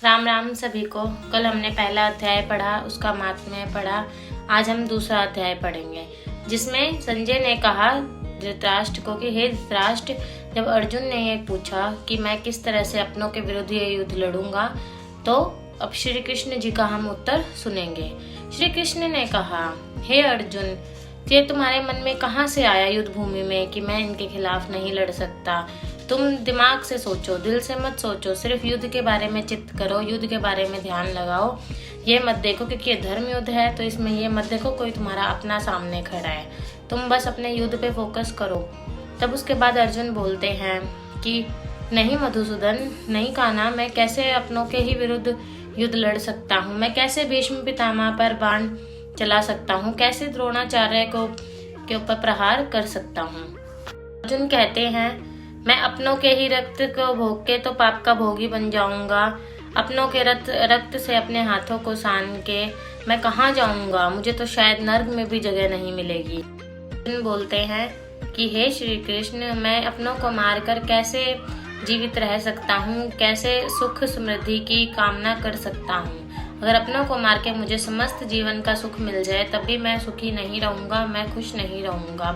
राम राम सभी को। कल हमने पहला अध्याय पढ़ा, उसका महात्म्य पढ़ा। आज हम दूसरा अध्याय पढ़ेंगे, जिसमें संजय ने कहा धृतराष्ट्र को कि हे धृतराष्ट्र, जब अर्जुन ने ये पूछा कि मैं किस तरह से अपनों के विरुद्ध ये युद्ध लड़ूंगा, तो अब श्री कृष्ण जी का हम उत्तर सुनेंगे। श्री कृष्ण ने कहा, हे अर्जुन, ये तुम्हारे मन में कहाँ से आया युद्ध भूमि में कि मैं इनके खिलाफ नहीं लड़ सकता? तुम दिमाग से सोचो, दिल से मत सोचो, सिर्फ युद्ध के बारे में चित्त करो, युद्ध के बारे में ध्यान लगाओ। ये मत देखो क्योंकि ये धर्म युद्ध है, तो इसमें ये मत देखो कोई तुम्हारा अपना सामने खड़ा है। तुम बस अपने युद्ध पे फोकस करो। तब उसके बाद अर्जुन बोलते हैं कि नहीं मधुसूदन, नहीं कान्हा, मैं कैसे अपनों के ही विरुद्ध युद्ध लड़ सकता हूँ? मैं कैसे भीष्म पितामह पर बाण चला सकता हूँ? कैसे द्रोणाचार्य के ऊपर प्रहार कर सकता हूँ? अर्जुन कहते हैं, मैं अपनों के ही रक्त को भोग के तो पाप का भोगी बन जाऊंगा। अपनों के रक्त से अपने हाथों को सान के मैं कहाँ जाऊंगा? मुझे तो शायद नर्क में भी जगह नहीं मिलेगी। अर्जुन बोलते हैं कि हे श्री कृष्ण, मैं अपनों को मारकर कैसे जीवित रह सकता हूँ? कैसे सुख समृद्धि की कामना कर सकता हूँ? अगर अपनों को मार के मुझे समस्त जीवन का सुख मिल जाए तब भी मैं सुखी नहीं रहूंगा, मैं खुश नहीं रहूंगा।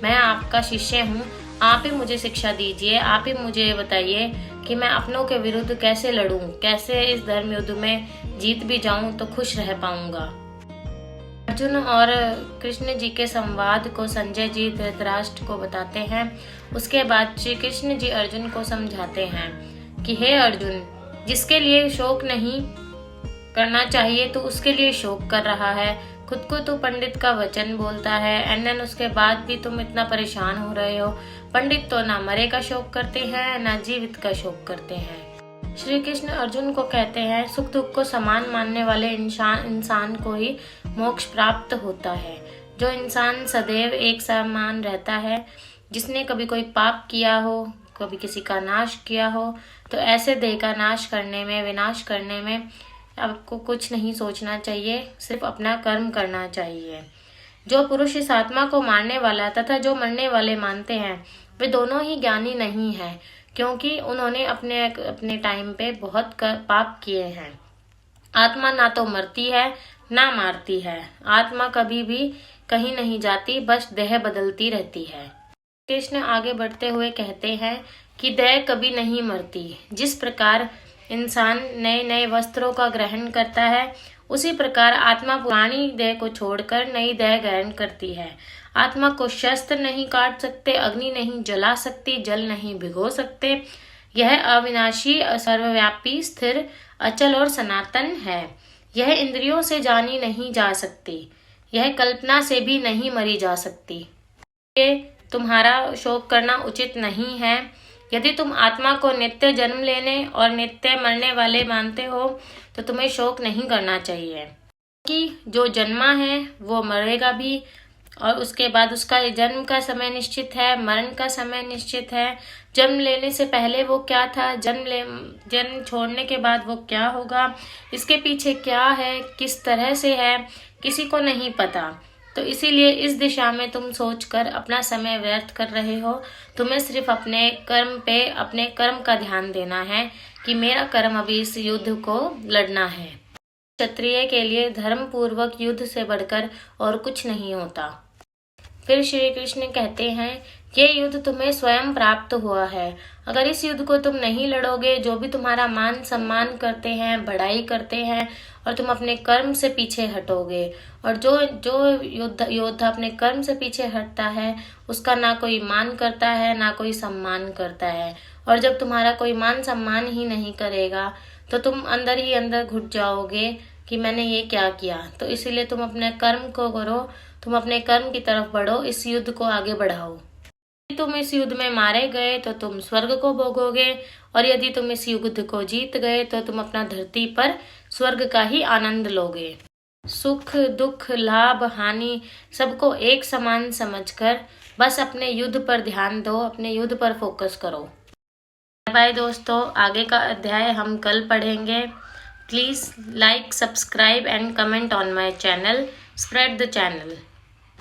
मैं आपका शिष्य हूँ, आप ही मुझे शिक्षा दीजिए, आप ही मुझे बताइए कि मैं अपनों के विरुद्ध कैसे लड़ूं, कैसे इस धर्म युद्ध में जीत भी जाऊं तो खुश रह पाऊंगा। अर्जुन और कृष्ण जी के संवाद को संजय जी धृतराष्ट्र को बताते हैं। उसके बाद श्री कृष्ण जी अर्जुन को समझाते हैं कि हे अर्जुन, जिसके लिए शोक नहीं करना चाहिए तो उसके लिए शोक कर रहा है। खुद को तो पंडित का वचन बोलता है, एंड उसके बाद भी तुम इतना परेशान हो रहे हो। पंडित तो ना मरे का शोक करते हैं, ना जीवित का शोक करते हैं। श्री कृष्ण अर्जुन को कहते हैं, सुख दुख को समान मानने वाले इंसान को ही मोक्ष प्राप्त होता है। जो इंसान सदैव एक समान रहता है, जिसने कभी कोई पाप किया हो, कभी किसी का नाश किया हो, तो ऐसे देह का नाश करने में, विनाश करने में आपको कुछ नहीं सोचना चाहिए, सिर्फ अपना कर्म करना चाहिए। जो पुरुष इस आत्मा को मारने वाला तथा जो मरने वाले मानते हैं, वे दोनों ही ज्ञानी नहीं हैं, क्योंकि उन्होंने अपने टाइम पे बहुत पाप किए हैं। आत्मा ना तो मरती है ना मारती है। आत्मा कभी भी कहीं नहीं जाती, बस देह बदलती रहती है। कृष्ण आगे बढ़ते हुए कहते हैं कि देह कभी नहीं मरती। जिस प्रकार इंसान नए नए वस्त्रों का ग्रहण करता है, उसी प्रकार आत्मा पुरानी देह को छोड़कर नई देह ग्रहण करती है। आत्मा को शस्त्र नहीं काट सकते, अग्नि नहीं जला सकती, जल नहीं भिगो सकते। यह अविनाशी, सर्वव्यापी, स्थिर, अचल और सनातन है। यह इंद्रियों से जानी नहीं जा सकती, यह कल्पना से भी नहीं मरी जा सकती। ये तुम्हारा शोक करना उचित नहीं है। यदि तुम आत्मा को नित्य जन्म लेने और नित्य मरने वाले मानते हो तो तुम्हें शोक नहीं करना चाहिए, क्योंकि जो जन्मा है वो मरेगा भी, और उसके बाद उसका जन्म का समय निश्चित है, मरण का समय निश्चित है। जन्म लेने से पहले वो क्या था, जन्म छोड़ने के बाद वो क्या होगा, इसके पीछे क्या है, किस तरह से है, किसी को नहीं पता। तो इसीलिए इस दिशा में तुम सोचकर अपना समय व्यर्थ कर रहे हो। तुम्हें सिर्फ अपने कर्म पे, अपने कर्म का ध्यान देना है कि मेरा कर्म अभी इस युद्ध को लड़ना है। क्षत्रिय के लिए धर्म पूर्वक युद्ध से बढ़कर और कुछ नहीं होता। फिर श्री कृष्ण कहते हैं, ये युद्ध तुम्हें स्वयं प्राप्त हुआ है। अगर इस युद्ध को तुम नहीं लड़ोगे, जो भी तुम्हारा मान सम्मान करते हैं, बड़ाई करते हैं, और तुम अपने कर्म से पीछे हटोगे, और जो योद्धा अपने कर्म से पीछे हटता है, उसका ना कोई मान करता है ना कोई सम्मान करता है। और जब तुम्हारा कोई मान सम्मान ही नहीं करेगा तो तुम अंदर ही अंदर घुट जाओगे कि मैंने ये क्या किया। तो इसीलिए तुम अपने कर्म को करो, तुम अपने कर्म की तरफ बढ़ो, इस युद्ध को आगे बढ़ाओ। यदि तुम इस युद्ध में मारे गए तो तुम स्वर्ग को भोगोगे, और यदि तुम इस युद्ध को जीत गए तो तुम अपना धरती पर स्वर्ग का ही आनंद लोगे। सुख दुख, लाभ हानि सबको एक समान समझकर बस अपने युद्ध पर ध्यान दो, अपने युद्ध पर फोकस करो। बाय दोस्तों, आगे का अध्याय हम कल पढ़ेंगे। Please like, subscribe and comment on my channel. Spread the channel.